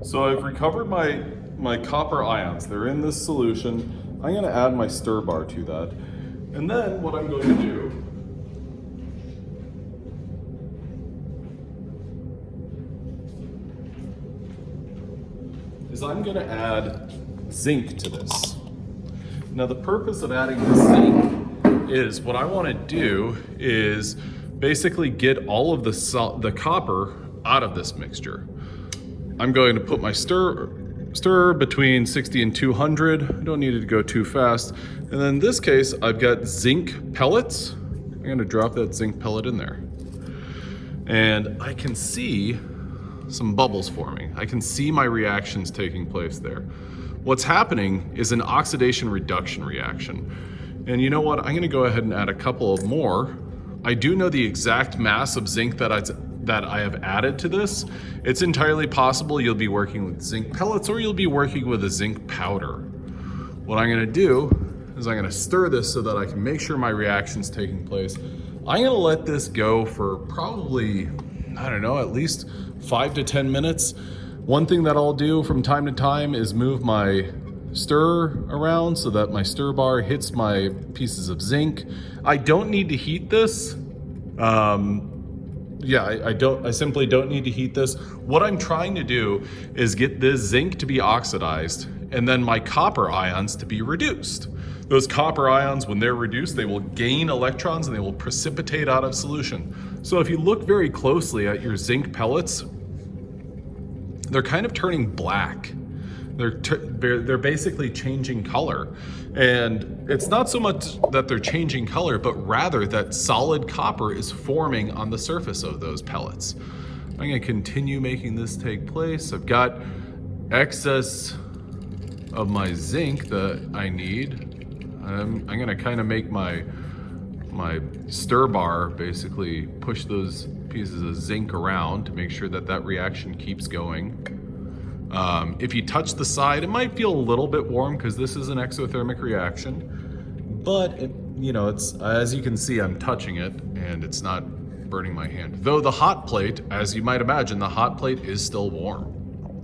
So I've recovered my copper ions. They're in this solution. I'm gonna add my stir bar to that. And then what I'm going to do is I'm gonna add zinc to this. Now the purpose of adding the zinc is what I wanna do is basically get all of the copper out of this mixture. I'm going to put my stir between 60 and 200. I don't need it to go too fast. And then in this case, I've got zinc pellets. I'm gonna drop that zinc pellet in there. And I can see some bubbles forming. I can see my reactions taking place there. What's happening is an oxidation reduction reaction. And you know what? I'm gonna go ahead and add a couple of more. I do know the exact mass of zinc that I have added to this. It's entirely possible you'll be working with zinc pellets or you'll be working with a zinc powder. What I'm gonna do is I'm gonna stir this so that I can make sure my reaction's taking place. I'm gonna let this go for probably, I don't know, at least 5 to 10 minutes. One thing that I'll do from time to time is move my stir around so that my stir bar hits my pieces of zinc. I don't need to heat this. I simply don't need to heat this. What I'm trying to do is get this zinc to be oxidized and then my copper ions to be reduced. Those copper ions, when they're reduced, they will gain electrons and they will precipitate out of solution. So if you look very closely at your zinc pellets, they're kind of turning black. They're basically changing color. And it's not so much that they're changing color, but rather that solid copper is forming on the surface of those pellets. I'm gonna continue making this take place. I've got excess of my zinc that I need. I'm gonna kind of make my stir bar basically push those pieces of zinc around to make sure that that reaction keeps going. If you touch the side, it might feel a little bit warm because this is an exothermic reaction, but it's, as you can see, I'm touching it and it's not burning my hand. Though the hot plate, as you might imagine, the hot plate is still warm.